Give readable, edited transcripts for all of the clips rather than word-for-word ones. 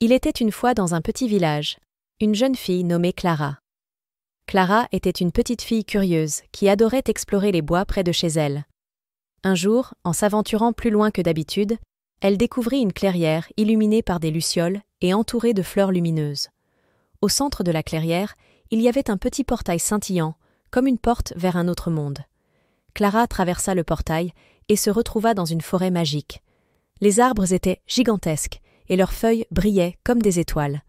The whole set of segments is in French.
Il était une fois dans un petit village, une jeune fille nommée Clara. Clara était une petite fille curieuse qui adorait explorer les bois près de chez elle. Un jour, en s'aventurant plus loin que d'habitude, elle découvrit une clairière illuminée par des lucioles et entourée de fleurs lumineuses. Au centre de la clairière, il y avait un petit portail scintillant, comme une porte vers un autre monde. Clara traversa le portail et se retrouva dans une forêt magique. Les arbres étaient gigantesques et leurs feuilles brillaient comme des étoiles.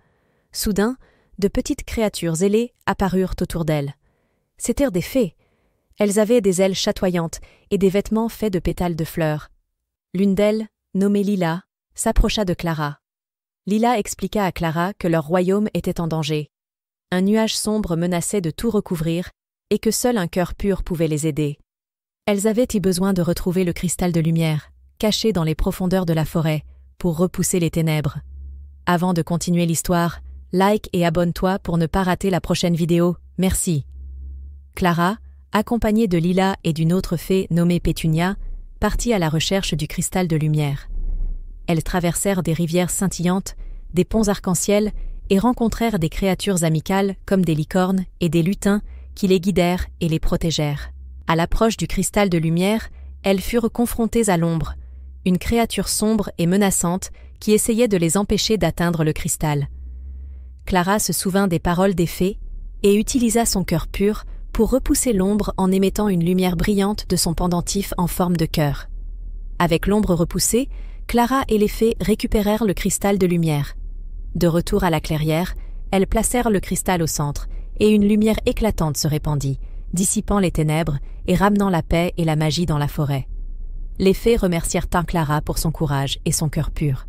Soudain, de petites créatures ailées apparurent autour d'elle. C'étaient des fées. Elles avaient des ailes chatoyantes et des vêtements faits de pétales de fleurs. L'une d'elles, nommée Lila, s'approcha de Clara. Lila expliqua à Clara que leur royaume était en danger. Un nuage sombre menaçait de tout recouvrir et que seul un cœur pur pouvait les aider. Elles avaient besoin de retrouver le cristal de lumière, caché dans les profondeurs de la forêt, pour repousser les ténèbres. Avant de continuer l'histoire, like et abonne-toi pour ne pas rater la prochaine vidéo. Merci. Clara, accompagnée de Lila et d'une autre fée nommée Pétunia, partit à la recherche du cristal de lumière. Elles traversèrent des rivières scintillantes, des ponts arc-en-ciel et rencontrèrent des créatures amicales comme des licornes et des lutins qui les guidèrent et les protégèrent. À l'approche du cristal de lumière, elles furent confrontées à l'ombre, une créature sombre et menaçante qui essayait de les empêcher d'atteindre le cristal. Clara se souvint des paroles des fées et utilisa son cœur pur pour repousser l'ombre en émettant une lumière brillante de son pendentif en forme de cœur. Avec l'ombre repoussée, Clara et les fées récupérèrent le cristal de lumière. De retour à la clairière, elles placèrent le cristal au centre et une lumière éclatante se répandit, dissipant les ténèbres et ramenant la paix et la magie dans la forêt. Les fées remercièrent Clara pour son courage et son cœur pur.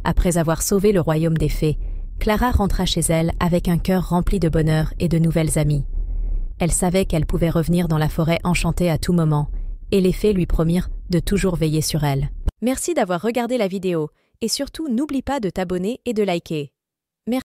Après avoir sauvé le royaume des fées, Clara rentra chez elle avec un cœur rempli de bonheur et de nouvelles amies. Elle savait qu'elle pouvait revenir dans la forêt enchantée à tout moment, et les fées lui promirent de toujours veiller sur elle. Merci d'avoir regardé la vidéo, et surtout n'oublie pas de t'abonner et de liker.